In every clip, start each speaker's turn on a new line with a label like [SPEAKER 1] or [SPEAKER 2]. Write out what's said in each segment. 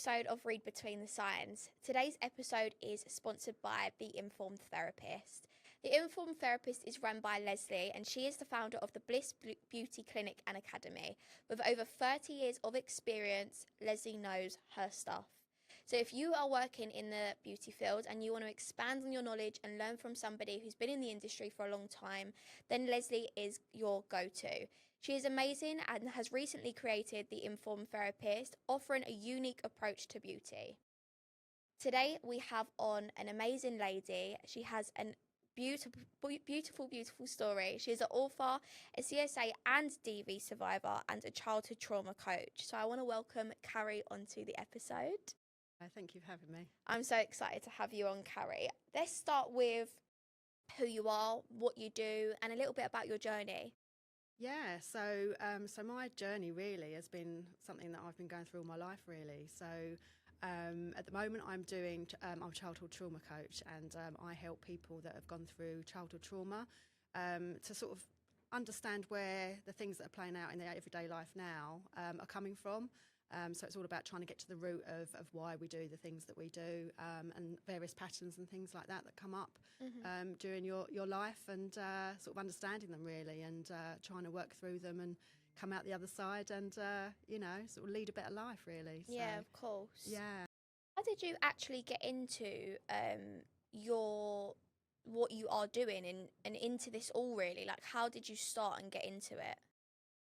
[SPEAKER 1] episode of Read Between the Signs. Today's episode is sponsored by The Informed Therapist. The Informed Therapist is run by Leslie, and she is the founder of the Bliss Beauty Clinic and Academy. With over 30 years of experience, Leslie knows her stuff. So if you are working in the beauty field and you want to expand on your knowledge and learn from somebody who's been in the industry for a long time, then Leslie is your go-to. She is amazing and has recently created The Informed Therapist, offering a unique approach to beauty. Today we have on an amazing lady. She has a beautiful story. She is an author, a CSA and DV survivor, and a childhood trauma coach. So I want to welcome Kari onto the episode.
[SPEAKER 2] Thank you for having me.
[SPEAKER 1] I'm so excited to have you on, Kari. Let's start with who you are, what you do, and a little bit about your journey.
[SPEAKER 2] Yeah, so my journey really has been something that I've been going through all my life, really. So at the moment I'm a childhood trauma coach, and I help people that have gone through childhood trauma to sort of understand where the things that are playing out in their everyday life now are coming from. So it's all about trying to get to the root of why we do the things that we do, and various patterns and things like that come up during your life, and sort of understanding them really, and trying to work through them and come out the other side and, sort of lead a better life really. So,
[SPEAKER 1] yeah, of course.
[SPEAKER 2] Yeah.
[SPEAKER 1] How did you actually get into what you are doing and into this all really? Like, how did you start and get into it?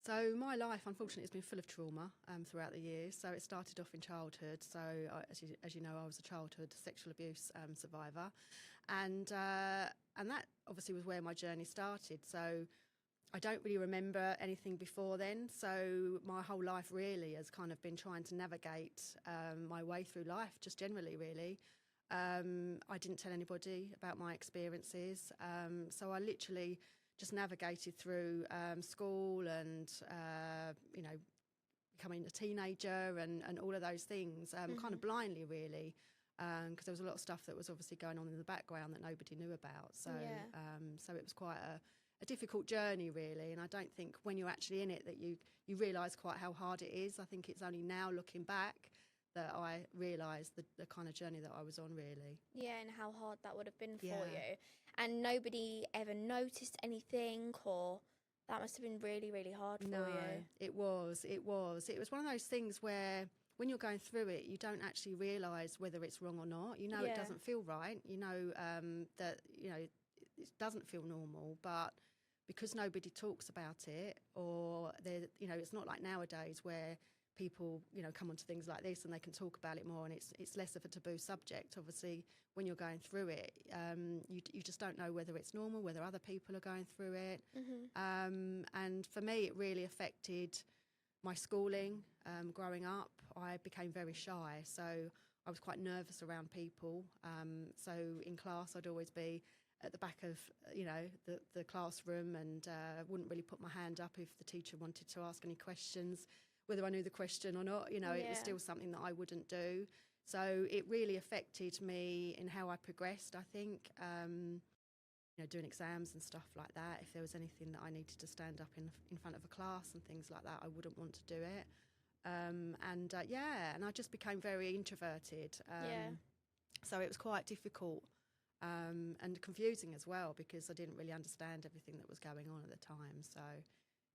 [SPEAKER 2] So my life, unfortunately, has been full of trauma throughout the years. So it started off in childhood. So as you know, I was a childhood sexual abuse survivor, and that obviously was where my journey started. So I don't really remember anything before then. So my whole life really has kind of been trying to navigate my way through life, just generally, really. I didn't tell anybody about my experiences. So I literally just navigated through school and, becoming a teenager and all of those things, kind of blindly, really, because there was a lot of stuff that was obviously going on in the background that nobody knew about. So, so it was quite a difficult journey, really. And I don't think when you're actually in it that you realise quite how hard it is. I think it's only now looking back that I realised the kind of journey that I was on, really.
[SPEAKER 1] Yeah, and how hard that would have been for you. And nobody ever noticed anything, or that must have been really, really hard for you.
[SPEAKER 2] No, it was. It was one of those things where when you're going through it, you don't actually realise whether it's wrong or not. You know, it doesn't feel right. You know that, it doesn't feel normal, but because nobody talks about it, or it's not like nowadays where people, come onto things like this and they can talk about it more, and it's less of a taboo subject. Obviously, when you're going through it, you just don't know whether it's normal, whether other people are going through it. And for me, it really affected my schooling. Growing up, I became very shy, so I was quite nervous around people. So in class, I'd always be at the back of the classroom, and wouldn't really put my hand up if the teacher wanted to ask any questions, whether I knew the question or not. It was still something that I wouldn't do. So it really affected me in how I progressed, I think. Doing exams and stuff like that. If there was anything that I needed to stand up in front of a class and things like that, I wouldn't want to do it. And I just became very introverted. So it was quite difficult and confusing as well, because I didn't really understand everything that was going on at the time. So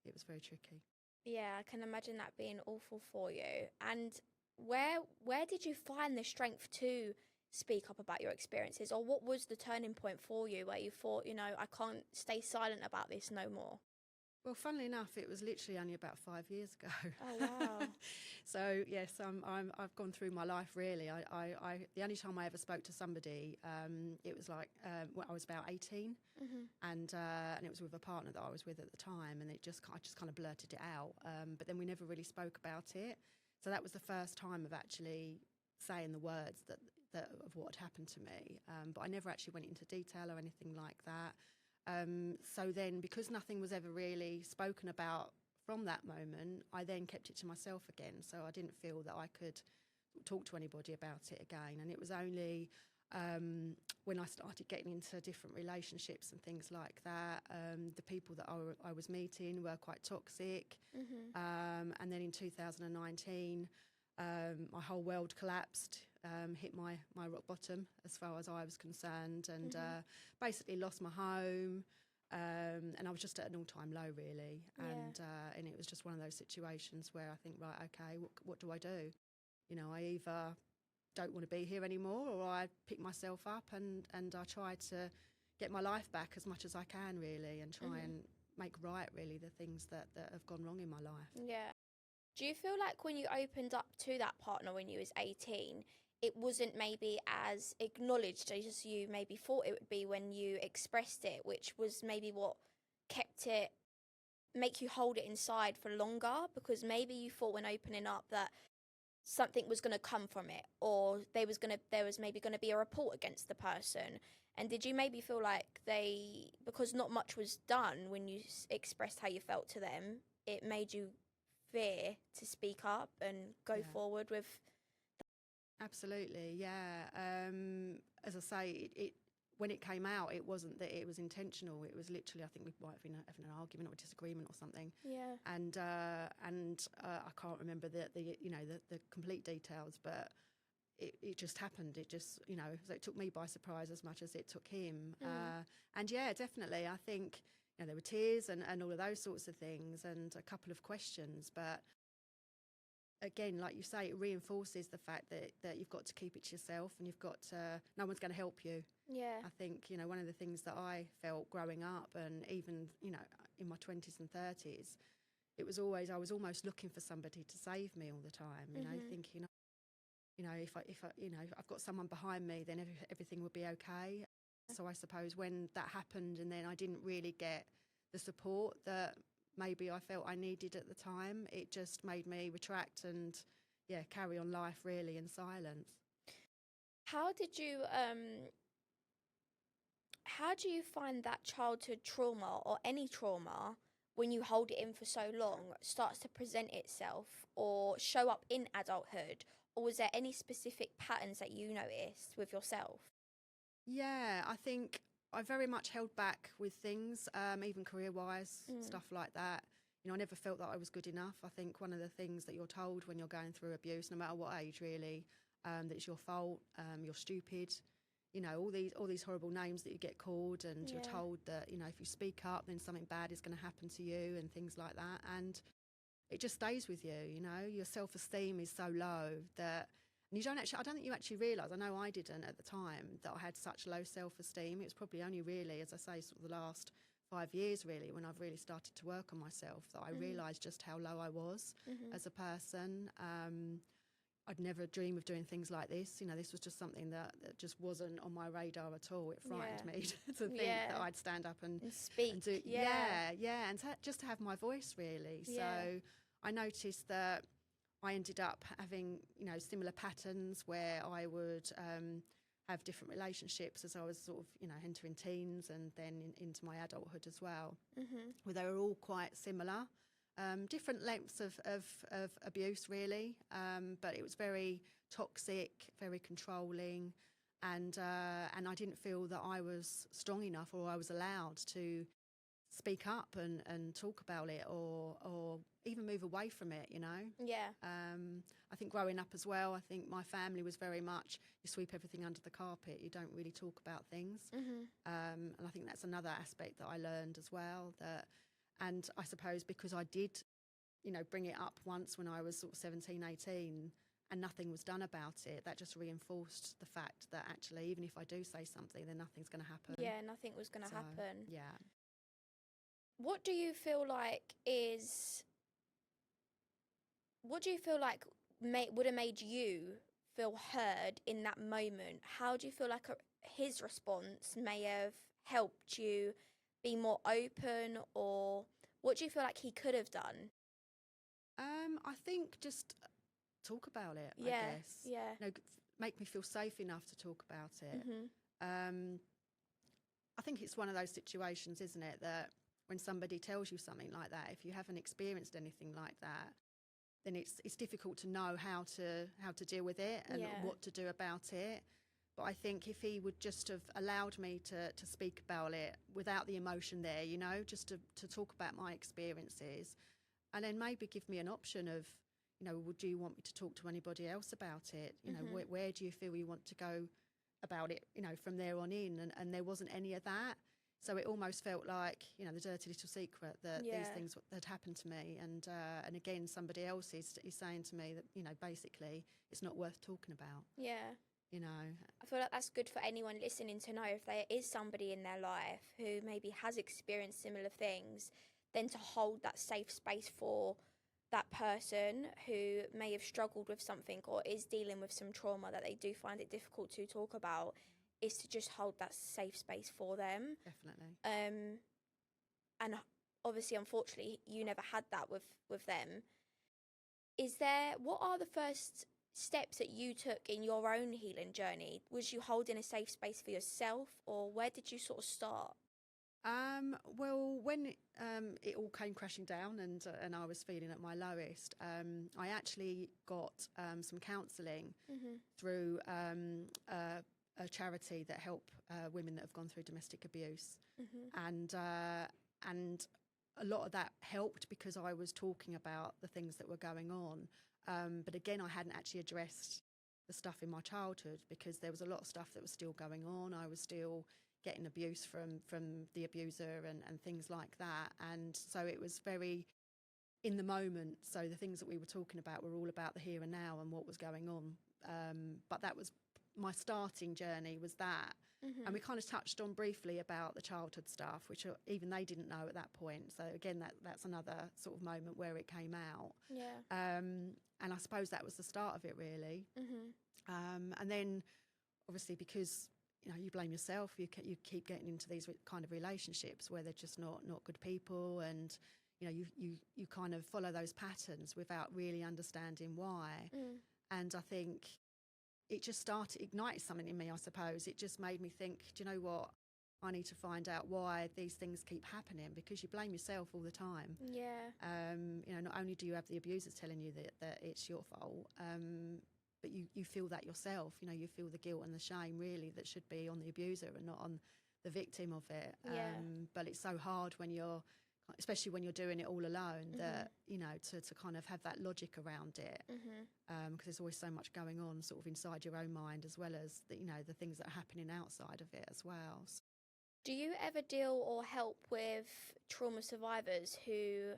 [SPEAKER 2] it was very tricky.
[SPEAKER 1] Yeah, I can imagine that being awful for you. And where did you find the strength to speak up about your experiences, or what was the turning point for you where you thought, I can't stay silent about this no more?
[SPEAKER 2] Well, funnily enough, it was literally only about 5 years ago.
[SPEAKER 1] Oh wow!
[SPEAKER 2] So yes, I've gone through my life really. I the only time I ever spoke to somebody, it was like I was about 18, and it was with a partner that I was with at the time, and I just kind of blurted it out. But then we never really spoke about it. So that was the first time of actually saying the words that of what had happened to me. But I never actually went into detail or anything like that. So then, because nothing was ever really spoken about from that moment, I then kept it to myself again. So I didn't feel that I could talk to anybody about it again. And it was only when I started getting into different relationships and things like that, the people that I was meeting were quite toxic. And then in 2019, My whole world collapsed, hit my rock bottom as far as I was concerned, and basically lost my home. And I was just at an all-time low, really. And it was just one of those situations where I think, right, okay, what do I do? You know, I either don't want to be here anymore, or I pick myself up and I try to get my life back as much as I can, really, and try and make right, really, the things that have gone wrong in my life.
[SPEAKER 1] Yeah. Do you feel like when you opened up to that partner when you was 18, it wasn't maybe as acknowledged as you maybe thought it would be when you expressed it, which was maybe what kept it, make you hold it inside for longer? Because maybe you thought when opening up that something was going to come from it, or there was maybe going to be a report against the person. And did you maybe feel like because not much was done when you expressed how you felt to them, it made you fear to speak up and go forward with?
[SPEAKER 2] Absolutely, yeah. As I say, it when it came out, it wasn't that it was intentional. It was literally, I think we might have been having an argument or a disagreement or something.
[SPEAKER 1] Yeah.
[SPEAKER 2] And I can't remember the complete details, but it just happened. It just, so it took me by surprise as much as it took him. And yeah, definitely, I think, there were tears and all of those sorts of things, and a couple of questions, but again, like you say, it reinforces the fact that you've got to keep it to yourself, and you've got to, no one's going to help you.
[SPEAKER 1] Yeah.
[SPEAKER 2] I think, one of the things that I felt growing up, and even, in my 20s and 30s, it was always, I was almost looking for somebody to save me all the time, thinking, if I've got someone behind me, then everything will be okay. So I suppose when that happened, and then I didn't really get the support that maybe I felt I needed at the time, it just made me retract and, carry on life really in silence.
[SPEAKER 1] How do you find that childhood trauma, or any trauma, when you hold it in for so long, starts to present itself or show up in adulthood? Or was there any specific patterns that you noticed with yourself?
[SPEAKER 2] Yeah, I think I very much held back with things, even career-wise, stuff like that. I never felt that I was good enough. I think one of the things that you're told when you're going through abuse, no matter what age really, that it's your fault, you're stupid, all these horrible names that you get called, and you're told that, if you speak up, then something bad is going to happen to you and things like that. And it just stays with you, your self-esteem is so low that, and I don't think you actually realise, I know I didn't at the time, that I had such low self-esteem. It was probably only really, as I say, sort of the last 5 years really, when I've really started to work on myself, that I realised just how low I was as a person. I'd never dream of doing things like this. This was just something that just wasn't on my radar at all. It frightened me to think that I'd stand up and
[SPEAKER 1] speak.
[SPEAKER 2] And do, and just to have my voice really. So I noticed that I ended up having, similar patterns where I would have different relationships as I was sort of, entering teens and then into my adulthood as well, where they were all quite similar. Different lengths of abuse really, but it was very toxic, very controlling, and I didn't feel that I was strong enough, or I was allowed to speak up and talk about it, or even move away from it, I think growing up as well, I think my family was very much, you sweep everything under the carpet, you don't really talk about things. And I think that's another aspect that I learned as well, and I suppose because I did, bring it up once when I was sort of 17, 18, and nothing was done about it, that just reinforced the fact that actually, even if I do say something, then nothing's going to happen.
[SPEAKER 1] Yeah, nothing was going to happen.
[SPEAKER 2] Yeah.
[SPEAKER 1] What do you feel like would have made you feel heard in that moment? How do you feel like his response may have helped you be more open, or what do you feel like he could have done?
[SPEAKER 2] I think just talk about it, I guess.
[SPEAKER 1] Yeah.
[SPEAKER 2] Make me feel safe enough to talk about it. I think it's one of those situations, isn't it, that when somebody tells you something like that, if you haven't experienced anything like that, then it's difficult to know how to deal with it and what to do about it. But I think if he would just have allowed me to speak about it without the emotion there, just to talk about my experiences, and then maybe give me an option of, you know, would you want me to talk to anybody else about it? You know, where do you feel you want to go about it, you know, from there on in? And there wasn't any of that. So it almost felt like, you know, the dirty little secret that these things had happened to me. And again, somebody else is saying to me that, you know, basically it's not worth talking about.
[SPEAKER 1] Yeah.
[SPEAKER 2] You know.
[SPEAKER 1] I feel like that's good for anyone listening to know if there is somebody in their life who maybe has experienced similar things, then to hold that safe space for that person who may have struggled with something or is dealing with some trauma that they do find it difficult to talk about, is to just hold that safe space for them.
[SPEAKER 2] Definitely.
[SPEAKER 1] And obviously, unfortunately, you never had that with them. What are the first steps that you took in your own healing journey? Was you holding a safe space for yourself, or where did you sort of start?
[SPEAKER 2] Well, when it all came crashing down and I was feeling at my lowest, I actually got some counselling through a charity that help women that have gone through domestic abuse, and a lot of that helped because I was talking about the things that were going on. But again, I hadn't actually addressed the stuff in my childhood because there was a lot of stuff that was still going on. I was still getting abuse from the abuser and things like that. And so it was very in the moment. So the things that we were talking about were all about the here and now and what was going on. But that was my starting journey, was that. And we kind of touched on briefly about the childhood stuff, which even they didn't know at that point. So again, that's another sort of moment where it came out.
[SPEAKER 1] Yeah.
[SPEAKER 2] And I suppose that was the start of it, really. And then, obviously, because you know you blame yourself, you keep getting into these kind of relationships where they're just not good people, and you know you kind of follow those patterns without really understanding why. And I think it just ignited something in me, I suppose. It just made me think, do you know what? I need to find out why these things keep happening, because you blame yourself all the time.
[SPEAKER 1] Yeah.
[SPEAKER 2] You know, not only do you have the abusers telling you that it's your fault, but you feel that yourself. You know, you feel the guilt and the shame, really, that should be on the abuser and not on the victim of it.
[SPEAKER 1] Yeah.
[SPEAKER 2] But it's so hard when especially when you're doing it all alone, that, you know, to kind of have that logic around it, because there's always so much going on sort of inside your own mind, as well as you know, the things that are happening outside of it as well.
[SPEAKER 1] Do you ever deal or help with trauma survivors who,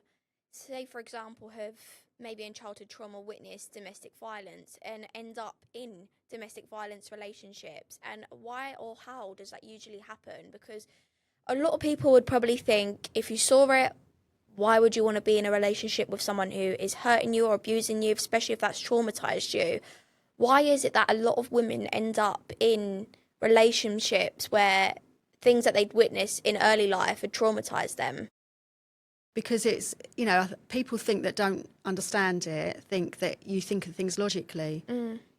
[SPEAKER 1] say for example, have maybe in childhood trauma witnessed domestic violence and end up in domestic violence relationships? And why or how does that usually happen? Because a lot of people would probably think, if you saw it, why would you want to be in a relationship with someone who is hurting you or abusing you, especially if that's traumatized you? Why is it that a lot of women end up in relationships where things that they'd witnessed in early life had traumatized them?
[SPEAKER 2] Because it's, you know, people that don't understand it think that you think of things logically.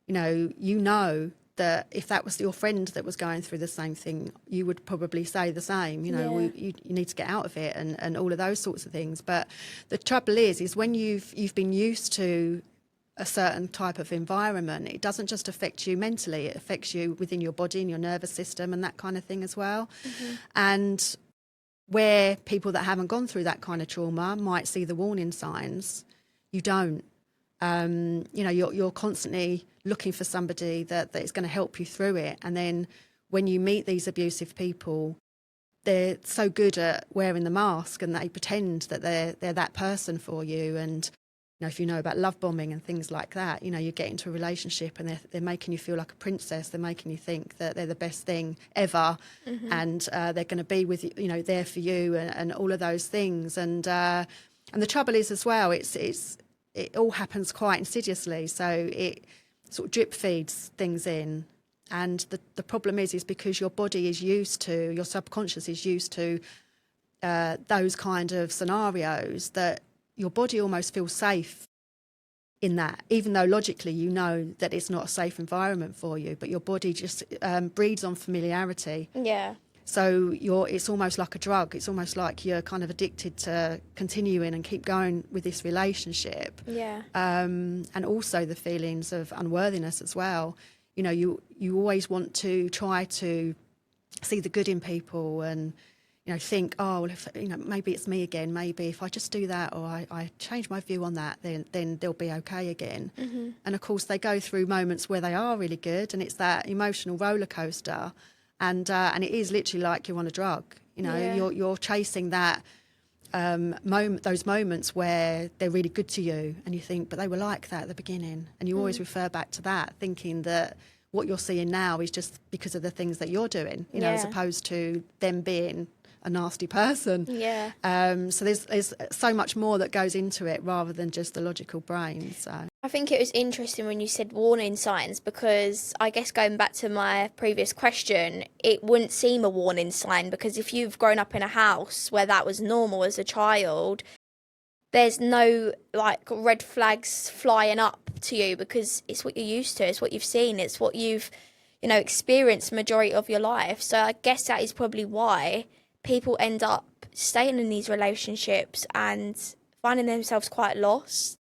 [SPEAKER 2] You know that if that was your friend that was going through the same thing, you would probably say the same. You know, you need to get out of it and all of those sorts of things. But the trouble is when you've been used to a certain type of environment, it doesn't just affect you mentally, it affects you within your body and your nervous system and that kind of thing as well. And where people that haven't gone through that kind of trauma might see the warning signs, you don't. You know, you're constantly looking for somebody that is going to help you through it. And then when you meet these abusive people, they're so good at wearing the mask and they pretend that they're that person for you. And you know, if you know about love bombing and things like that, you know, you get into a relationship and they're making you feel like a princess. They're making you think that they're the best thing ever, and they're going to be with you, you know, there for you, and all of those things. And the trouble is as well, it all happens quite insidiously. So it sort of drip feeds things in. And the problem is because your body is used to, your subconscious is used to those kind of scenarios, that your body almost feels safe in that, even though logically you know that it's not a safe environment for you, but your body just breeds on familiarity.
[SPEAKER 1] Yeah.
[SPEAKER 2] So it's almost like a drug. It's almost like you're kind of addicted to continuing and keep going with this relationship.
[SPEAKER 1] Yeah.
[SPEAKER 2] And also the feelings of unworthiness as well. You know, you always want to try to see the good in people, and think, oh, well, if, maybe it's me again. Maybe if I just do that, or I change my view on that, then they'll be okay again. And of course, they go through moments where they are really good, and it's that emotional roller coaster, and it is literally like you're on a drug. You're chasing that those moments where they're really good to you, and you think, but they were like that at the beginning, and you always refer back to that, thinking that what you're seeing now is just because of the things that you're doing, as opposed to them being a nasty person. So there's so much more that goes into it rather than just the logical brain. So
[SPEAKER 1] I think it was interesting when you said warning signs, because I guess going back to my previous question, it wouldn't seem a warning sign, because if you've grown up in a house where that was normal as a child, there's no like red flags flying up to you, because it's what you're used to, it's what you've seen, it's what you've experienced majority of your life. So I guess that is probably why people end up staying in these relationships and finding themselves quite lost.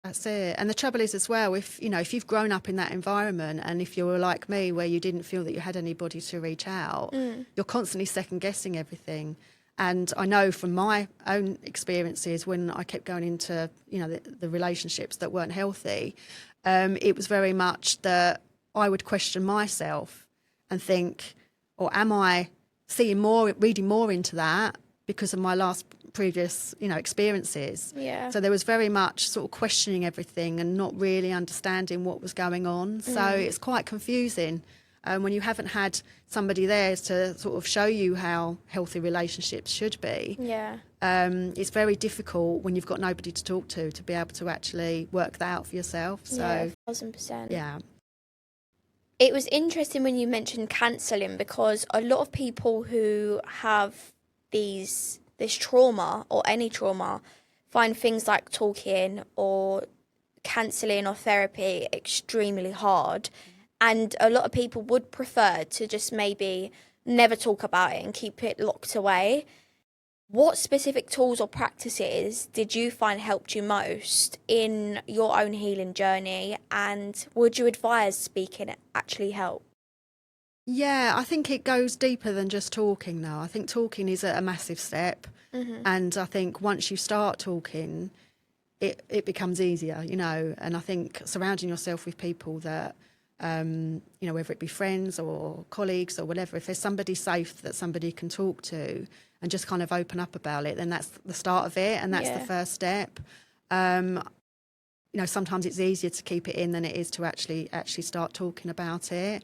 [SPEAKER 2] That's it. And the trouble is as well, if you've grown up in that environment, and if you're like me where you didn't feel that you had anybody to reach out, you're constantly second guessing everything. And I know from my own experiences, when I kept going into the relationships that weren't healthy, it was very much that I would question myself and think, or am I seeing more, reading more into that because of my previous experiences. So there was very much sort of questioning everything and not really understanding what was going on. So it's quite confusing when you haven't had somebody there to sort of show you how healthy relationships should be. It's very difficult when you've got nobody to talk to be able to actually work that out for yourself. So
[SPEAKER 1] 1,000%.
[SPEAKER 2] Yeah.
[SPEAKER 1] It was interesting when you mentioned counselling, because a lot of people who have this trauma or any trauma find things like talking or counselling or therapy extremely hard. And a lot of people would prefer to just maybe never talk about it and keep it locked away. What specific tools or practices did you find helped you most in your own healing journey, and would you advise speaking actually help?
[SPEAKER 2] Yeah, I think it goes deeper than just talking now. I think talking is a massive step. And I think once you start talking, it becomes easier, and I think surrounding yourself with people that, whether it be friends or colleagues or whatever, if there's somebody safe that somebody can talk to and just kind of open up about it, then that's the start of it, and that's the first step. Sometimes it's easier to keep it in than it is to actually start talking about it.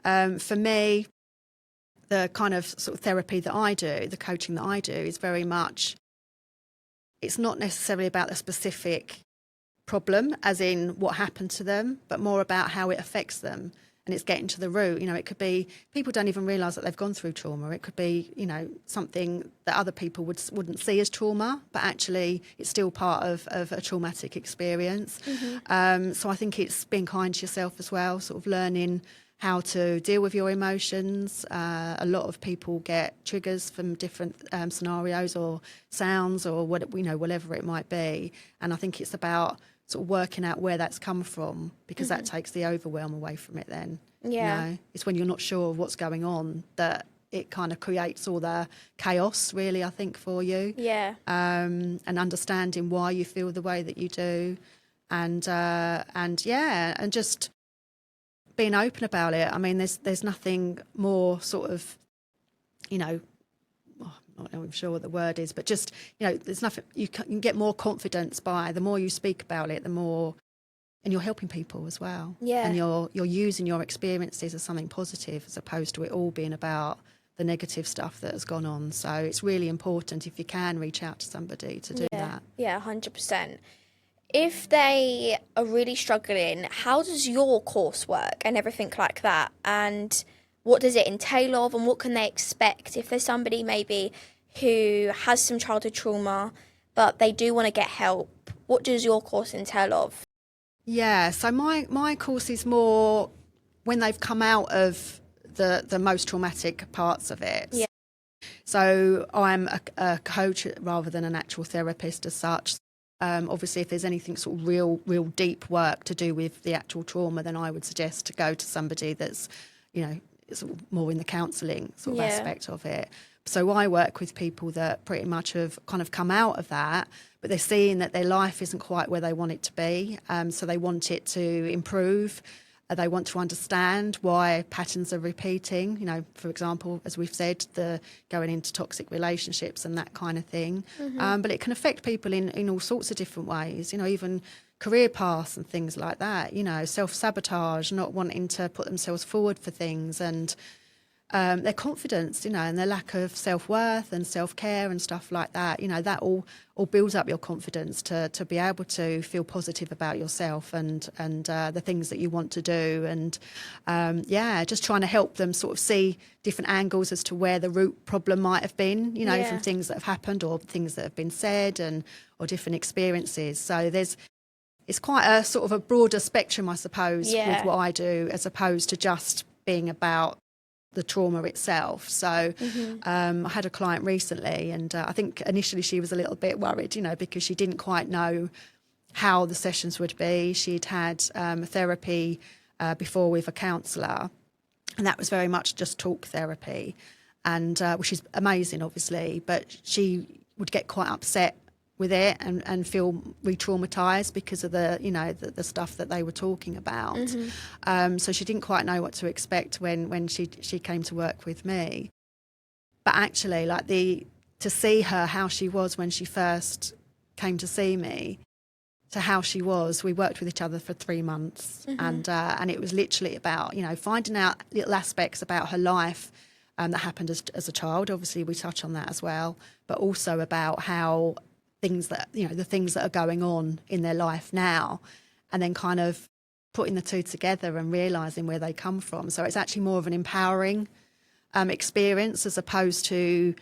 [SPEAKER 2] For me, the kind of sort of therapy that I do, the coaching that I do, is very much, it's not necessarily about the specific problem, as in what happened to them, but more about how it affects them. And it's getting to the root. It could be people don't even realise that they've gone through trauma. It could be, something that other people wouldn't see as trauma, but actually it's still part of a traumatic experience. So I think it's being kind to yourself as well, sort of learning how to deal with your emotions. A lot of people get triggers from different scenarios or sounds or whatever it might be. And I think it's about sort of working out where that's come from, because that takes the overwhelm away from it then. It's when you're not sure of what's going on that it kind of creates all the chaos, really, I think, for you. And understanding why you feel the way that you do, and just being open about it. I mean, there's nothing more sort of, I'm not sure what the word is, but just, there's nothing, you can get more confidence by the more you speak about it, the more, and you're helping people as well. And you're using your experiences as something positive, as opposed to it all being about the negative stuff that has gone on. So it's really important, if you can, reach out to somebody to do that.
[SPEAKER 1] 100%. If they are really struggling, how does your course work and everything like that? And what does it entail of, and what can they expect if there's somebody maybe who has some childhood trauma but they do want to get help? What does your course entail of?
[SPEAKER 2] Yeah, so my course is more when they've come out of the most traumatic parts of it. So I'm a coach rather than an actual therapist as such. Obviously, if there's anything sort of real deep work to do with the actual trauma, then I would suggest to go to somebody that's, sort of more in the counselling sort of aspect of it. So I work with people that pretty much have kind of come out of that, but they're seeing that their life isn't quite where they want it to be. So they want it to improve. They want to understand why patterns are repeating. You know, for example, as we've said, the going into toxic relationships and that kind of thing. But it can affect people in all sorts of different ways, you know, even career paths and things like that, you know, self-sabotage, not wanting to put themselves forward for things, and their confidence, you know, and their lack of self-worth and self-care and stuff like that. You know, that all builds up your confidence to be able to feel positive about yourself and the things that you want to do. And just trying to help them sort of see different angles as to where the root problem might have been, you know, from things that have happened or things that have been said or different experiences. So it's quite a sort of a broader spectrum, I suppose, with what I do, as opposed to just being about the trauma itself. So I had a client recently, and I think initially she was a little bit worried, you know, because she didn't quite know how the sessions would be. She'd had therapy before with a counsellor, and that was very much just talk therapy, and which is amazing, obviously, but she would get quite upset with it and feel re-traumatized because of the stuff that they were talking about. So she didn't quite know what to expect when she came to work with me. But actually, like to see her how she was when she first came to see me to how she was, we worked with each other for 3 months, and it was literally about, you know, finding out little aspects about her life that happened as a child. Obviously, we touch on that as well, but also about how things that, you know, the things that are going on in their life now, and then kind of putting the two together and realising where they come from. So it's actually more of an empowering experience as opposed to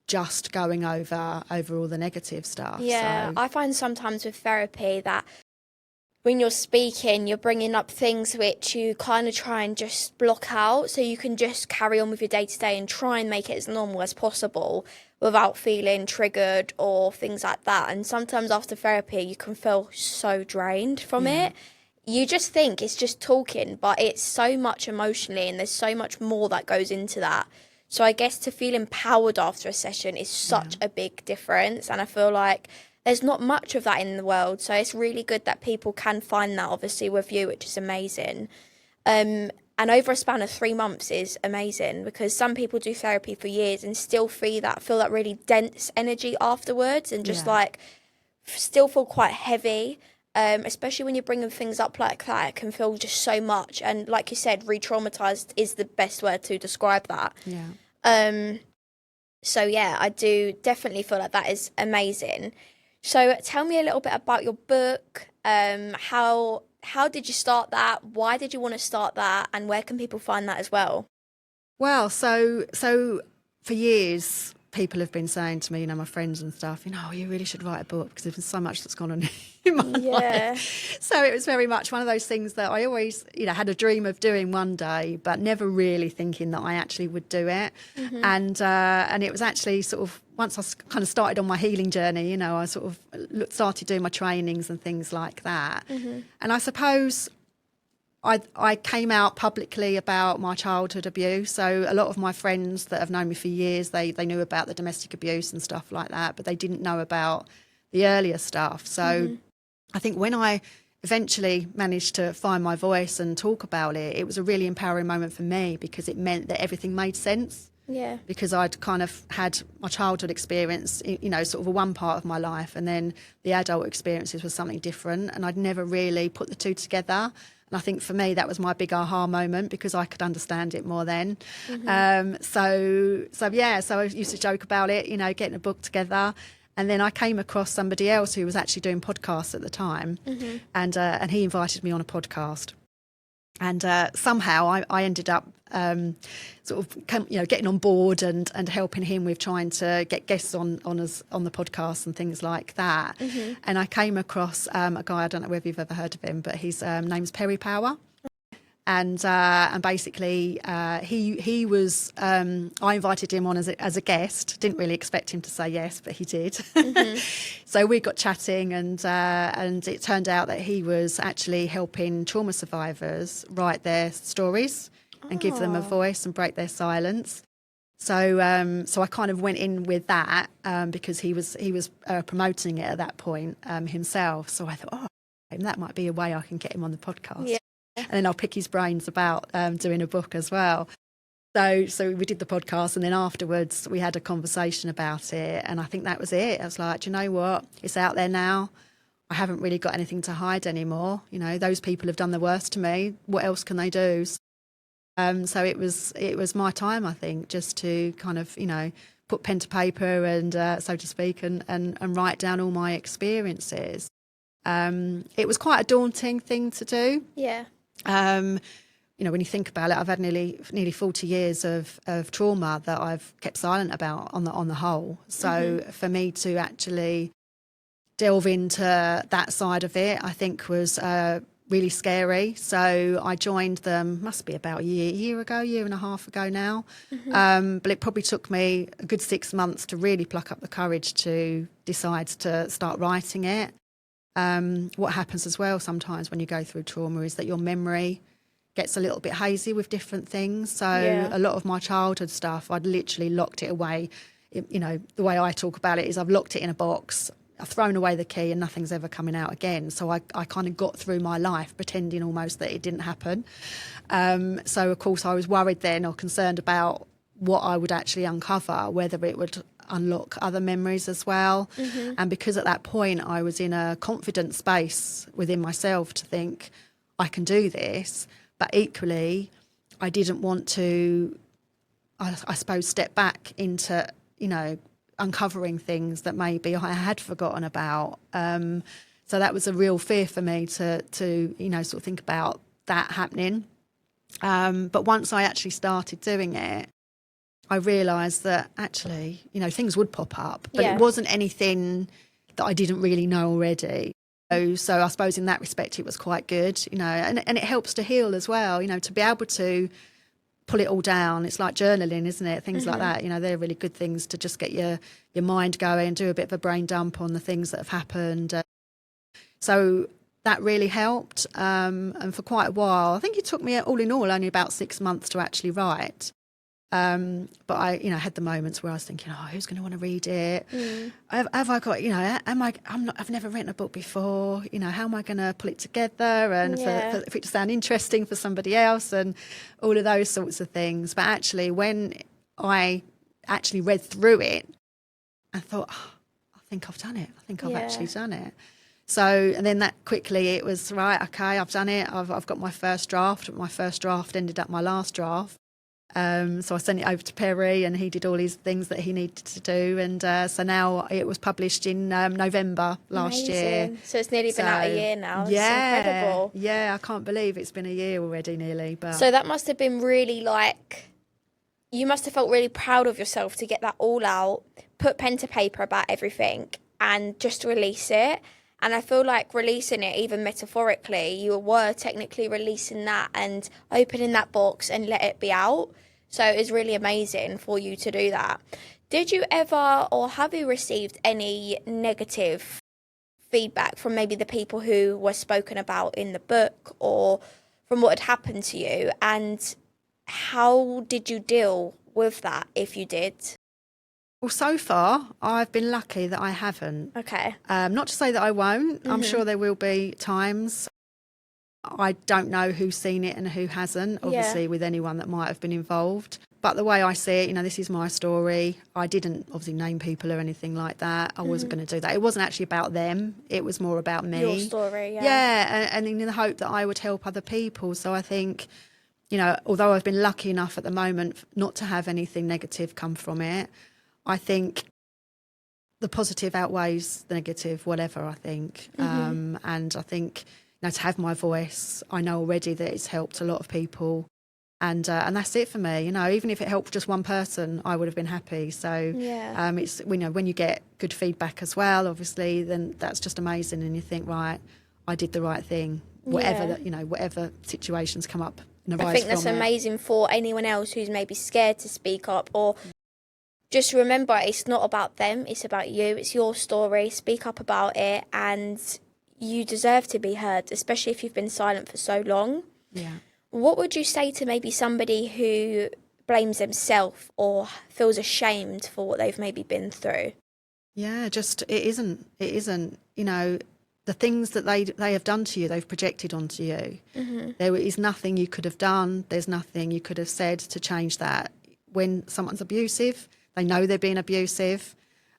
[SPEAKER 2] just going over all the negative stuff.
[SPEAKER 1] Yeah,
[SPEAKER 2] so.
[SPEAKER 1] I find sometimes with therapy that when you're speaking, you're bringing up things which you kind of try and just block out so you can just carry on with your day-to-day and try and make it as normal as possible without feeling triggered or things like that. And sometimes after therapy, you can feel so drained from it. You just think it's just talking, but it's so much emotionally, and there's so much more that goes into that. So I guess to feel empowered after a session is such a big difference. And I feel like there's not much of that in the world. So it's really good that people can find that, obviously, with you, which is amazing. And over a span of 3 months is amazing, because some people do therapy for years and still feel that really dense energy afterwards, and just like still feel quite heavy. Especially when you're bringing things up like that, it can feel just so much. And like you said, re-traumatized is the best word to describe that. So yeah, I do definitely feel like that is amazing. So tell me a little bit about your book. How did you start that? Why did you want to start that? And where can people find that as well?
[SPEAKER 2] Well, so for years, people have been saying to me, you know, my friends and stuff, you know, you really should write a book because there's so much that's gone on in my life. So it was very much one of those things that I always, you know, had a dream of doing one day, but never really thinking that I actually would do it. And it was actually sort of, once I kind of started on my healing journey, you know, I sort of started doing my trainings and things like that. And I suppose I came out publicly about my childhood abuse. So a lot of my friends that have known me for years, they knew about the domestic abuse and stuff like that, but they didn't know about the earlier stuff. So I think when I eventually managed to find my voice and talk about it, it was a really empowering moment for me, because it meant that everything made sense.
[SPEAKER 1] Yeah.
[SPEAKER 2] Because I'd kind of had my childhood experience, you know, sort of a one part of my life, and then the adult experiences was something different, and I'd never really put the two together. And I think for me, that was my big aha moment, because I could understand it more then. So I used to joke about it, you know, getting a book together. And then I came across somebody else who was actually doing podcasts at the time, and he invited me on a podcast. And somehow I ended up sort of getting on board and helping him with trying to get guests on the podcast and things like that. And I came across a guy, I don't know whether you've ever heard of him, but his name's Perry Power. And basically he was I invited him on as a guest. Didn't really expect him to say yes, but he did. So we got chatting, and it turned out that he was actually helping trauma survivors write their stories and give them a voice and break their silence. So I kind of went in with that because he was promoting it at that point himself. So I thought, oh, that might be a way I can get him on the podcast.
[SPEAKER 1] Yeah.
[SPEAKER 2] And then I'll pick his brains about doing a book as well. So we did the podcast, and then afterwards we had a conversation about it. And I think that was it. I was like, do you know what? It's out there now. I haven't really got anything to hide anymore. You know, those people have done the worst to me. What else can they do? So it was my time, I think, just to kind of, you know, put pen to paper and so to speak, and write down all my experiences. It was quite a daunting thing to do.
[SPEAKER 1] Yeah.
[SPEAKER 2] You know, when you think about it, I've had nearly 40 years of trauma that I've kept silent about on the whole. So for me to actually delve into that side of it, I think was really scary. So I joined them, must be about a year and a half ago now. But it probably took me a good 6 months to really pluck up the courage to decide to start writing it. What happens as well sometimes when you go through trauma is that your memory gets a little bit hazy with different things. So a lot of my childhood stuff, I'd literally locked it away. You know, the way I talk about it is I've locked it in a box, I've thrown away the key, and nothing's ever coming out again. So I kind of got through my life pretending almost that it didn't happen. So, of course, I was worried then, or concerned about what I would actually uncover, whether it would unlock other memories as well. And because at that point I was in a confident space within myself to think, I can do this. But equally, I didn't want to, I suppose, step back into, you know, uncovering things that maybe I had forgotten about. So that was a real fear for me to you know, sort of think about that happening. But once I actually started doing it, I realised that actually, you know, things would pop up, but it wasn't anything that I didn't really know already. So I suppose in that respect, it was quite good, you know, and it helps to heal as well, you know, to be able to pull it all down. It's like journaling, isn't it? Things like that, you know, they're really good things to just get your mind going, do a bit of a brain dump on the things that have happened. So that really helped. And for quite a while, I think it took me all in all only about 6 months to actually write. But I, you know, had the moments where I was thinking, oh, who's going to want to read it? Have I got, you know, I've never written a book before, you know, how am I going to pull it together and for it to sound interesting for somebody else and all of those sorts of things. But actually, when I actually read through it, I thought, oh, I think I've done it. I think I've actually done it. So, and then that quickly it was, right, okay, I've done it. I've got my first draft. My first draft ended up my last draft. So I sent it over to Perry, and he did all his things that he needed to do. And so now it was published in November last year.
[SPEAKER 1] So it's nearly been out a year now. It's incredible.
[SPEAKER 2] Yeah, I can't believe it's been a year already nearly. But
[SPEAKER 1] so that must have been really like, you must have felt really proud of yourself to get that all out, put pen to paper about everything, and just release it. And I feel like releasing it, even metaphorically, you were technically releasing that and opening that box and let it be out. So it's really amazing for you to do that. Did you ever, or have you received any negative feedback from maybe the people who were spoken about in the book, or from what had happened to you? And how did you deal with that, if you did?
[SPEAKER 2] Well, so far, I've been lucky that I haven't.
[SPEAKER 1] Okay.
[SPEAKER 2] Not to say that I won't. I'm sure there will be times. I don't know who's seen it and who hasn't, obviously, with anyone that might have been involved. But the way I see it, you know, this is my story. I didn't obviously name people or anything like that. I wasn't going to do that. It wasn't actually about them. It was more about me.
[SPEAKER 1] Your story,
[SPEAKER 2] and in the hope that I would help other people. So I think, you know, although I've been lucky enough at the moment not to have anything negative come from it, I think the positive outweighs the negative, whatever, I think. And I think, you know, to have my voice, I know already that it's helped a lot of people. And that's it for me. You know, even if it helped just one person, I would have been happy. So it's, you know, when you get good feedback as well, obviously, then that's just amazing. And you think, right, I did the right thing, whatever that, you know, whatever situations come up.
[SPEAKER 1] I think that's amazing for anyone else who's maybe scared to speak up, or just remember, it's not about them, it's about you. It's your story. Speak up about it, and you deserve to be heard, especially if you've been silent for so long.
[SPEAKER 2] Yeah.
[SPEAKER 1] What would you say to maybe somebody who blames themselves or feels ashamed for what they've maybe been through.
[SPEAKER 2] Yeah, just it isn't, you know, the things that they have done to you, they've projected onto you. There is nothing you could have done. There's nothing you could have said to change that. When someone's abusive, they know they're being abusive.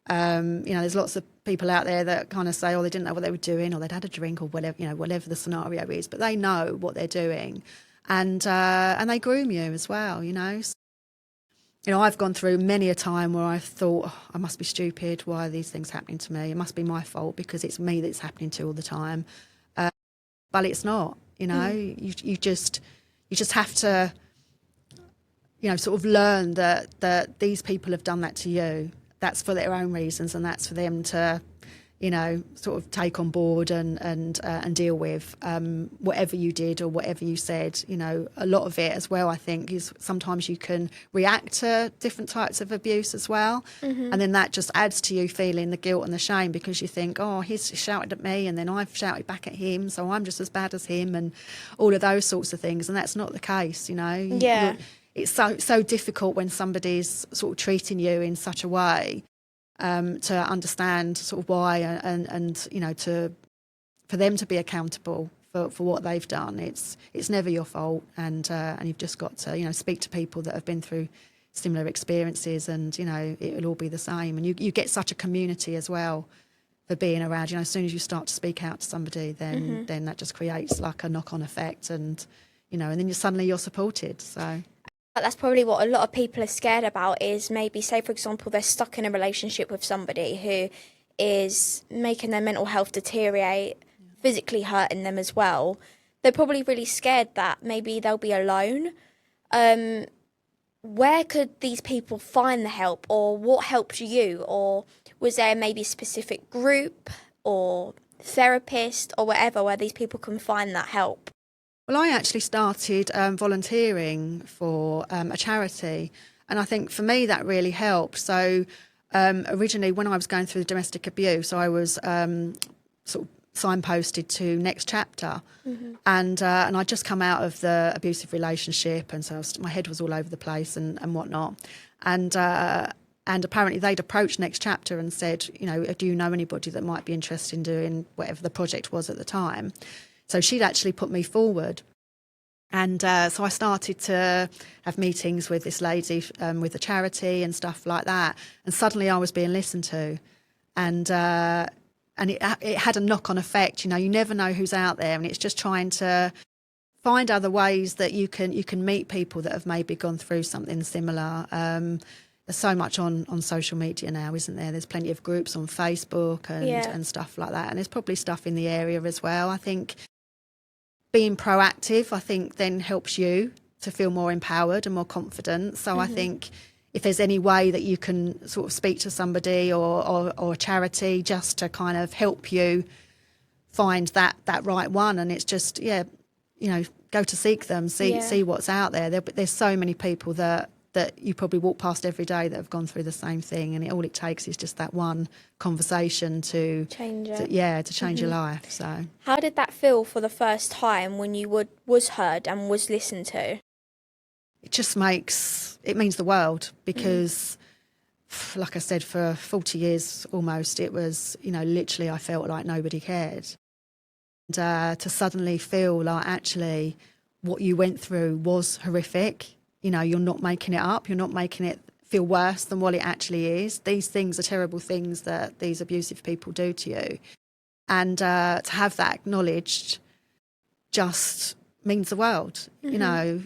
[SPEAKER 2] You know, there's lots of people out there that kind of say, oh, they didn't know what they were doing, or they'd had a drink, or whatever, you know, whatever the scenario is, but they know what they're doing. And they groom you as well, you know. You know, I've gone through many a time where I've thought, oh, I must be stupid. Why are these things happening to me? It must be my fault because it's me that's happening to all the time. But it's not, you know. You just have to, you know, sort of learn that these people have done that to you. That's for their own reasons, and that's for them to, you know, sort of take on board and deal with whatever you did or whatever you said. You know, a lot of it as well, I think, is sometimes you can react to different types of abuse as well. And then that just adds to you feeling the guilt and the shame because you think, oh, he's shouted at me and then I've shouted back at him, so I'm just as bad as him, and all of those sorts of things. And that's not the case, you know.
[SPEAKER 1] Yeah.
[SPEAKER 2] It's so difficult when somebody's sort of treating you in such a way to understand sort of why and you know, for them to be accountable for what they've done. It's never your fault, and you've just got to, you know, speak to people that have been through similar experiences, and you know, it'll all be the same. And you get such a community as well for being around. You know, as soon as you start to speak out to somebody, then that just creates like a knock-on effect, and you know, and then suddenly you're supported. So
[SPEAKER 1] that's probably what a lot of people are scared about, is maybe, say, for example, they're stuck in a relationship with somebody who is making their mental health deteriorate, physically hurting them as well. They're probably really scared that maybe they'll be alone. Where could these people find the help, or what helped you? Or was there maybe a specific group or therapist or whatever where these people can find that help?
[SPEAKER 2] Well, I actually started volunteering for a charity, and I think for me that really helped. So originally, when I was going through the domestic abuse, I was sort of signposted to Next Chapter, and I'd just come out of the abusive relationship, and so my head was all over the place and whatnot. And apparently they'd approached Next Chapter and said, you know, do you know anybody that might be interested in doing whatever the project was at the time? So she'd actually put me forward. And so I started to have meetings with this lady with the charity and stuff like that. And suddenly I was being listened to. And it had a knock-on effect. You know, you never know who's out there. And it's just trying to find other ways that you can meet people that have maybe gone through something similar. There's so much on social media now, isn't there? There's plenty of groups on Facebook and stuff like that. And there's probably stuff in the area as well. I think being proactive, I think, then helps you to feel more empowered and more confident. So I think if there's any way that you can sort of speak to somebody or a charity just to kind of help you find that right one, and it's just, you know, go to seek them, see what's out there. There's so many people that you probably walk past every day that have gone through the same thing, and all it takes is just that one conversation to
[SPEAKER 1] change it.
[SPEAKER 2] To change your life. So
[SPEAKER 1] how did that feel for the first time when you was heard and was listened to?
[SPEAKER 2] It means the world, because like I said, for 40 years almost, it was, you know, literally I felt like nobody cared. And to suddenly feel like actually what you went through was horrific. You know, you're not making it up. You're not making it feel worse than what it actually is. These things are terrible things that these abusive people do to you. And to have that acknowledged just means the world, you know,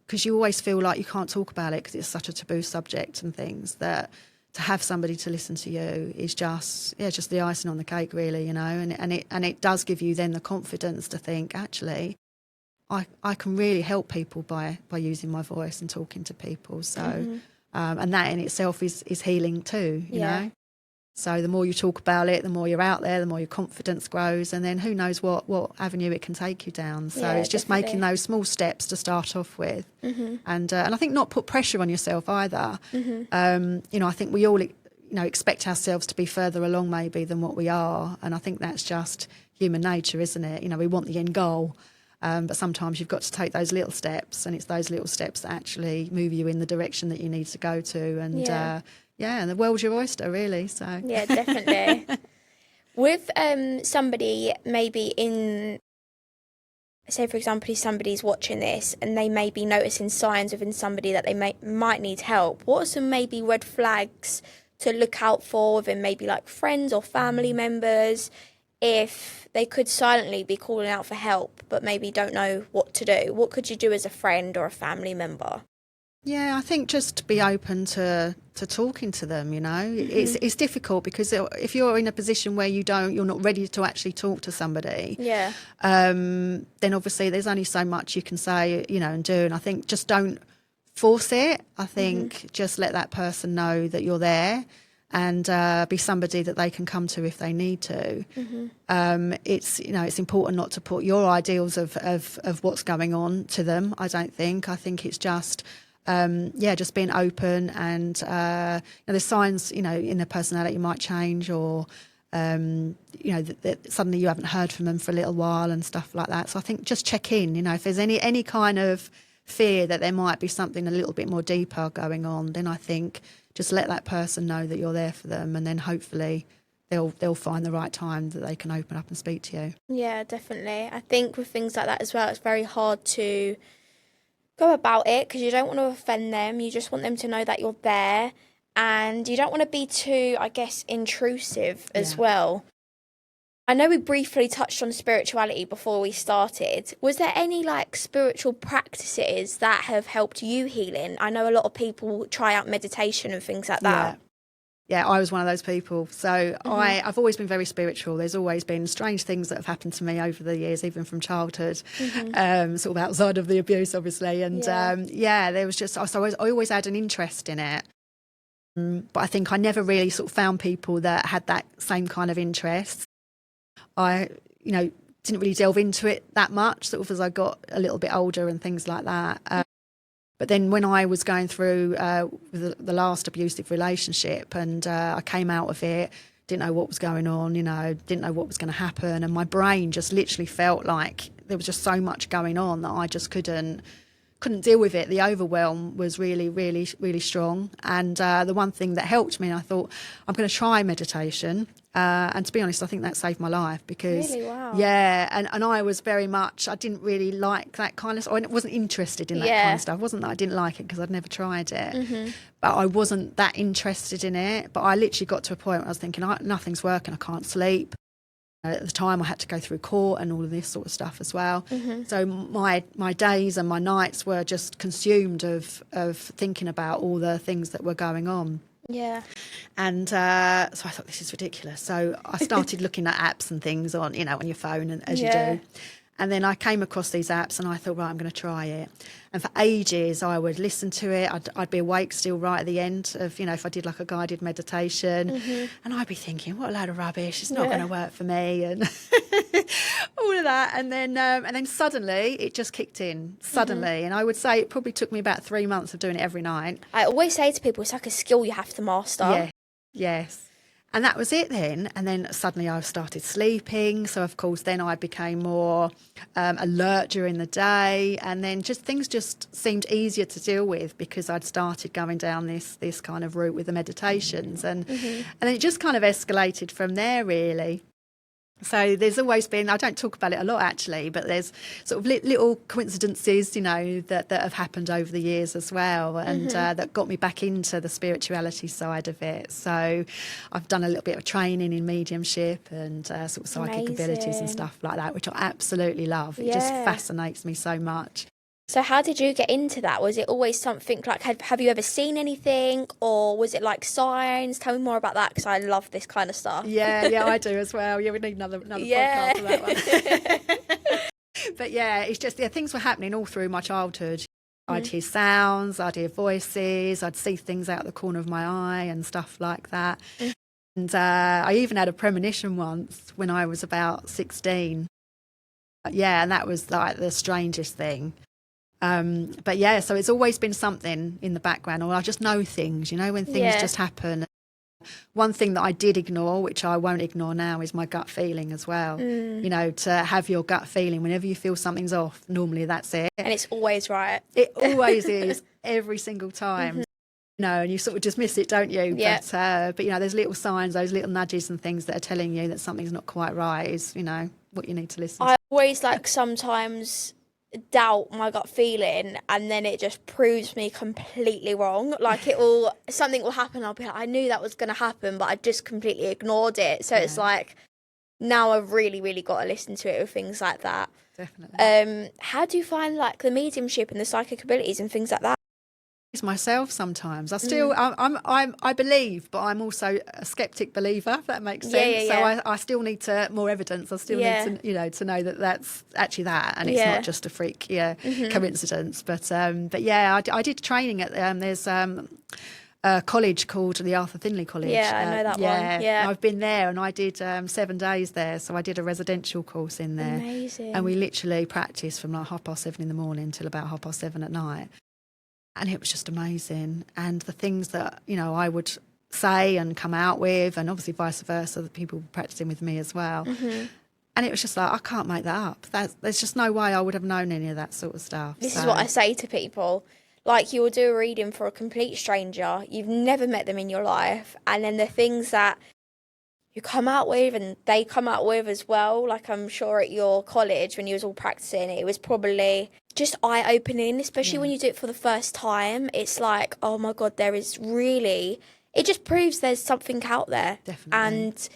[SPEAKER 2] because you always feel like you can't talk about it because it's such a taboo subject and things, that to have somebody to listen to you is just the icing on the cake, really, you know, and it does give you then the confidence to think, actually, I can really help people by using my voice and talking to people. So, and that in itself is healing too, you know. So the more you talk about it, the more you're out there, the more your confidence grows, and then who knows what avenue it can take you down. So it's just making those small steps to start off with, and I think not put pressure on yourself either. You know, I think we all, you know, expect ourselves to be further along maybe than what we are, and I think that's just human nature, isn't it? You know, we want the end goal. But sometimes you've got to take those little steps, and it's those little steps that actually move you in the direction that you need to go to. And and the world's your oyster, really. So
[SPEAKER 1] yeah, definitely. With somebody maybe in, say for example, if somebody's watching this and they may be noticing signs within somebody that they might need help, what are some maybe red flags to look out for within maybe like friends or family members, if they could silently be calling out for help but maybe don't know what to do? What could you do as a friend or a family member?
[SPEAKER 2] Yeah, I think just be open to talking to them, you know. It's difficult because if you're in a position where you're not ready to actually talk to somebody, then obviously there's only so much you can say, you know, and do. And I think just don't force it. I think just let that person know that you're there, and be somebody that they can come to if they need to. It's, you know, it's important not to put your ideals of what's going on to them. I think it's just just being open, and you know, there's signs, you know, in their personality might change, or you know, that suddenly you haven't heard from them for a little while and stuff like that. So I think just check in, you know, if there's any kind of fear that there might be something a little bit more deeper going on, then I think just let that person know that you're there for them, and then hopefully they'll find the right time that they can open up and speak to you.
[SPEAKER 1] Yeah, definitely. I think with things like that as well, it's very hard to go about it because you don't want to offend them. You just want them to know that you're there, and you don't want to be too, I guess, intrusive as well. I know we briefly touched on spirituality before we started. Was there any like spiritual practices that have helped you healing? I know a lot of people try out meditation and things like that.
[SPEAKER 2] Yeah, I was one of those people. So I've always been very spiritual. There's always been strange things that have happened to me over the years, even from childhood, sort of outside of the abuse, obviously. And there was just, so I always had an interest in it. But I think I never really sort of found people that had that same kind of interest. I, you know, didn't really delve into it that much, sort of as I got a little bit older and things like that. But then when I was going through the last abusive relationship, and I came out of it, didn't know what was going on, you know, didn't know what was going to happen. And my brain just literally felt like there was just so much going on that I just couldn't deal with it. The overwhelm was really, really, really strong. And the one thing that helped me, and I thought, I'm going to try meditation. And to be honest, I think that saved my life because,
[SPEAKER 1] really? Wow.
[SPEAKER 2] And I was very much, I didn't really like that kind of, I wasn't interested in that kind of stuff. It wasn't that I didn't like it because I'd never tried it, but I wasn't that interested in it. But I literally got to a point where I was thinking, nothing's working, I can't sleep. At the time, I had to go through court and all of this sort of stuff as well. So my days and my nights were just consumed of thinking about all the things that were going on.
[SPEAKER 1] Yeah.
[SPEAKER 2] And so I thought, this is ridiculous. So I started looking at apps and things on, you know, on your phone, and as you do. And then I came across these apps, and I thought, right, I'm going to try it. And for ages, I would listen to it. I'd be awake still right at the end of, you know, if I did like a guided meditation. And I'd be thinking, what a load of rubbish. It's not going to work for me. And all of that. And then suddenly it just kicked in, suddenly. And I would say it probably took me about 3 months of doing it every night.
[SPEAKER 1] I always say to people, it's like a skill you have to master.
[SPEAKER 2] Yeah, yes. And that was it then. And then suddenly I started sleeping. So, of course, then I became more alert during the day. And then things just seemed easier to deal with because I'd started going down this kind of route with the meditations. And it just kind of escalated from there, really. So there's always been, I don't talk about it a lot actually, but there's sort of little coincidences, you know, that have happened over the years as well, and that got me back into the spirituality side of it. So I've done a little bit of training in mediumship and sort of psychic abilities and stuff like that, which I absolutely love. It just fascinates me so much.
[SPEAKER 1] So how did you get into that? Was it always something like, have you ever seen anything, or was it like signs? Tell me more about that, because I love this kind of stuff.
[SPEAKER 2] Yeah, I do as well. Yeah, we need another podcast for that one. But yeah, it's just, things were happening all through my childhood. I'd hear sounds, I'd hear voices, I'd see things out the corner of my eye and stuff like that. And I even had a premonition once when I was about 16. Yeah, and that was like the strangest thing. But yeah, so it's always been something in the background, or I just know things, you know, when things just happen. One thing that I did ignore, which I won't ignore now, is my gut feeling as well. You know, to have your gut feeling whenever you feel something's off, normally that's it.
[SPEAKER 1] And it's always right.
[SPEAKER 2] It always is, every single time. You know, and you sort of dismiss it, don't you?
[SPEAKER 1] Yeah.
[SPEAKER 2] But you know, there's little signs, those little nudges and things that are telling you that something's not quite right is, you know, what you need to listen to.
[SPEAKER 1] I always like sometimes doubt my gut feeling, and then it just proves me completely wrong. Like something will happen, I'll be like, I knew that was going to happen, but I just completely ignored it. So it's like, now I've really, really got to listen to it with things like that.
[SPEAKER 2] Definitely.
[SPEAKER 1] How do you find like the mediumship and the psychic abilities and things like that?
[SPEAKER 2] Myself sometimes. I still, I believe, but I'm also a skeptic believer, if that makes sense. So I still need more evidence. I still need to, you know, to know that that's actually that, and it's not just a freak, coincidence. But yeah, I did training at there's a college called the Arthur Findlay College.
[SPEAKER 1] Yeah, I know that one. Yeah,
[SPEAKER 2] I've been there, and I did 7 days there. So I did a residential course in there.
[SPEAKER 1] Amazing.
[SPEAKER 2] And we literally practiced from like 7:30 in the morning till about 7:30 at night. And it was just amazing. And the things that, you know, I would say and come out with, and obviously vice versa, the people practicing with me as well. And it was just like, I can't make that up. There's just no way I would have known any of that sort of stuff.
[SPEAKER 1] This is what I say to people. Like, you will do a reading for a complete stranger. You've never met them in your life. And then the things that you come out with and they come out with as well, like I'm sure at your college when you was all practicing, it was probably just eye-opening, especially when you do it for the first time. It's like, oh my God, there is really, it just proves there's something out there.
[SPEAKER 2] Definitely.
[SPEAKER 1] And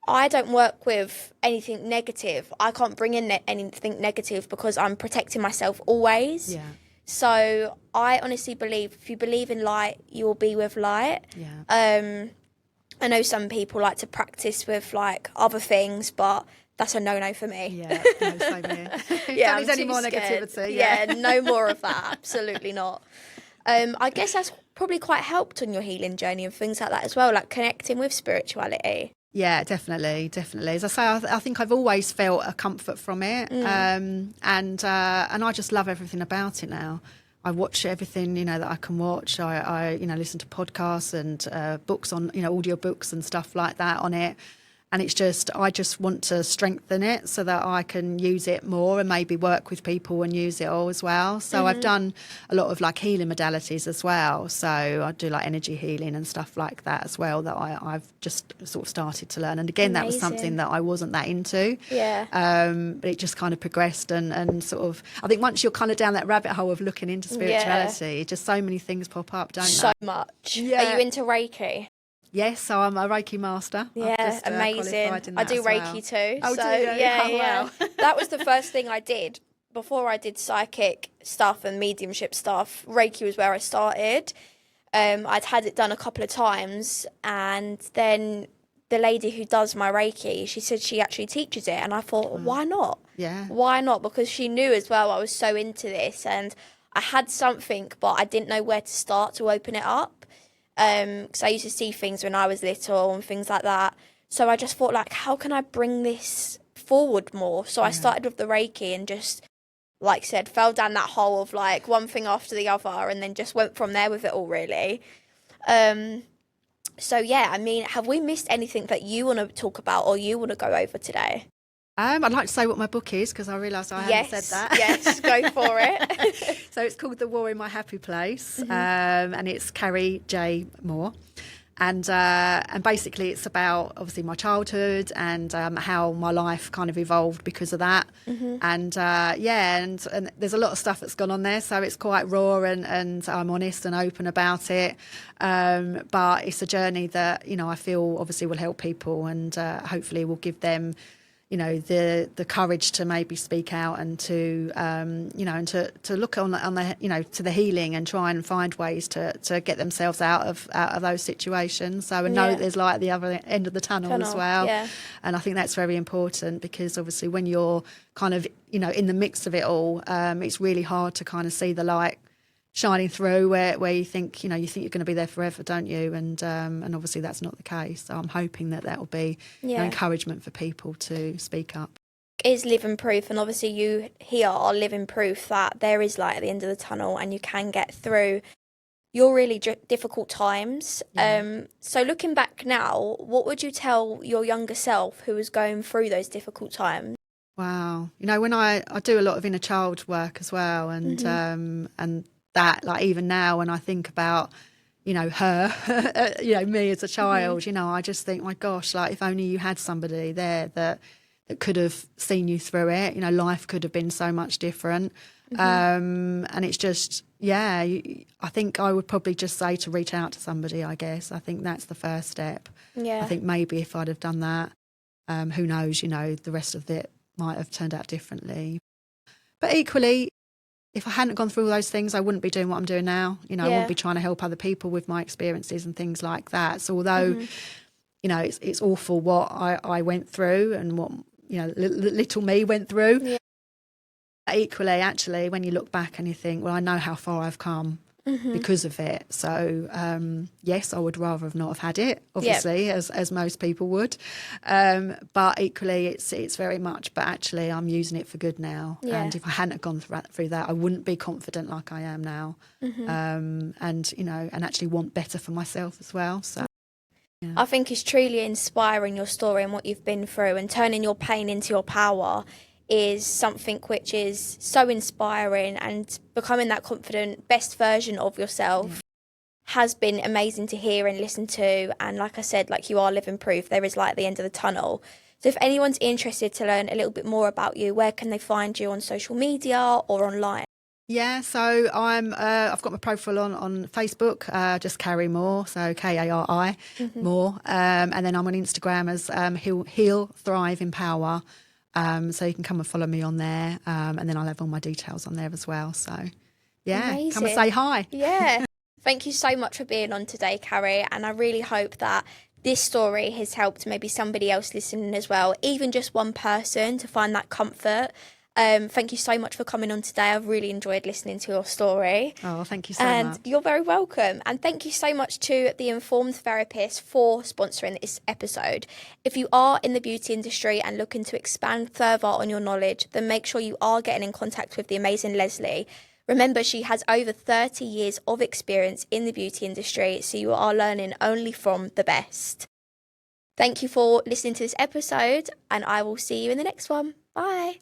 [SPEAKER 1] I don't work with anything negative. I can't bring in anything negative because I'm protecting myself always.
[SPEAKER 2] Yeah.
[SPEAKER 1] So I honestly believe if you believe in light, you will be with light.
[SPEAKER 2] Yeah.
[SPEAKER 1] I know some people like to practice with like other things, but that's a no-no for me.
[SPEAKER 2] Yeah, no, same here. Don't need any more negativity.
[SPEAKER 1] Yeah, no more of that. Absolutely not. I guess that's probably quite helped on your healing journey and things like that as well, like connecting with spirituality.
[SPEAKER 2] Yeah, definitely. As I say, I think I've always felt a comfort from it, and I just love everything about it now. I watch everything, you know, that I can watch. I you know, listen to podcasts and books on, you know, audio books and stuff like that on it. And it's just, I just want to strengthen it so that I can use it more and maybe work with people and use it all as well. So I've done a lot of like healing modalities as well. So I do like energy healing and stuff like that as well that I've just sort of started to learn. And again, that was something that I wasn't that into.
[SPEAKER 1] Yeah.
[SPEAKER 2] But it just kind of progressed and sort of, I think once you're kind of down that rabbit hole of looking into spirituality, just so many things pop up, don't
[SPEAKER 1] so
[SPEAKER 2] they?
[SPEAKER 1] much.
[SPEAKER 2] Yeah.
[SPEAKER 1] Are you into Reiki?
[SPEAKER 2] Yes, so I'm a Reiki master.
[SPEAKER 1] Yeah,
[SPEAKER 2] just,
[SPEAKER 1] amazing.
[SPEAKER 2] I
[SPEAKER 1] do Reiki too.
[SPEAKER 2] Oh,
[SPEAKER 1] so,
[SPEAKER 2] do you?
[SPEAKER 1] Yeah,
[SPEAKER 2] oh,
[SPEAKER 1] yeah.
[SPEAKER 2] wow.
[SPEAKER 1] That was the first thing I did. Before I did psychic stuff and mediumship stuff, Reiki was where I started. I'd had it done a couple of times, and then the lady who does my Reiki, she said she actually teaches it, and I thought, why not?
[SPEAKER 2] Yeah.
[SPEAKER 1] Why not? Because she knew as well I was so into this, and I had something, but I didn't know where to start to open it up. Because I used to see things when I was little and things like that. So I just thought, like, how can I bring this forward more? So I started with the Reiki and just, like I said, fell down that hole of like one thing after the other, and then just went from there with it all, really. So yeah, I mean, have we missed anything that you want to talk about or you want to go over today?
[SPEAKER 2] I'd like to say what my book is because I realised I haven't said that.
[SPEAKER 1] Yes, go for it.
[SPEAKER 2] So it's called The War in My Happy Place, and it's Kari J. Moore. And basically it's about obviously my childhood and how my life kind of evolved because of that. And and there's a lot of stuff that's gone on there, so it's quite raw and I'm honest and open about it. But it's a journey that, you know, I feel obviously will help people and hopefully will give them, you know, the courage to maybe speak out and to you know, and to look on the, you know, to the healing and try and find ways to get themselves out of those situations. So I know that there's light at the other end of the tunnel as well. And I think that's very important because obviously when you're kind of, you know, in the mix of it all, it's really hard to kind of see the light shining through where you think, you know, you think you're going to be there forever, don't you? And obviously that's not the case. So I'm hoping that will be an encouragement for people to speak up.
[SPEAKER 1] Is living proof, and obviously you here are living proof that there is light at the end of the tunnel and you can get through your really difficult times. So looking back now, what would you tell your younger self who was going through those difficult times?
[SPEAKER 2] Wow. You know, when I do a lot of inner child work as well, and that, like, even now when I think about, you know, her, you know, me as a child, you know, I just think, my gosh, like, if only you had somebody there that could have seen you through it, you know, life could have been so much different. And it's just, yeah, I think I would probably just say to reach out to somebody, I guess. I think that's the first step.
[SPEAKER 1] Yeah.
[SPEAKER 2] I think maybe if I'd have done that, who knows, you know, the rest of it might have turned out differently. But equally, if I hadn't gone through all those things, I wouldn't be doing what I'm doing now. You know, I wouldn't be trying to help other people with my experiences and things like that. So although, you know, it's awful what I went through and what, you know, little me went through. Yeah. Equally, actually, when you look back and you think, well, I know how far I've come because of it. So, yes, I would rather have not have had it, obviously, as most people would. But equally, it's very much, but actually, I'm using it for good now. Yeah. And if I hadn't gone through that, I wouldn't be confident like I am now. And, you know, and actually want better for myself as well. So. Yeah.
[SPEAKER 1] I think it's truly inspiring, your story and what you've been through, and turning your pain into your power is something which is so inspiring, and becoming that confident best version of yourself has been amazing to hear and listen to. And like I said, like, you are living proof there is light at the end of the tunnel. So if anyone's interested to learn a little bit more about you, where can they find you on social media or online?
[SPEAKER 2] Yeah, so I've got my profile on Facebook, just Kari Moore, so Kari Moore, and then I'm on Instagram as Heal, Thrive, Empower. So you can come and follow me on there, and then I'll have all my details on there as well. So, yeah, amazing. Come and say hi.
[SPEAKER 1] Yeah. Thank you so much for being on today, Kari, and I really hope that this story has helped maybe somebody else listening as well, even just one person, to find that comfort. Thank you so much for coming on today. I've really enjoyed listening to your story.
[SPEAKER 2] Oh, thank you so much.
[SPEAKER 1] And you're very welcome. And thank you so much to The Informed Therapist for sponsoring this episode. If you are in the beauty industry and looking to expand further on your knowledge, then make sure you are getting in contact with the amazing Leslie. Remember, she has over 30 years of experience in the beauty industry, so you are learning only from the best. Thank you for listening to this episode, and I will see you in the next one. Bye.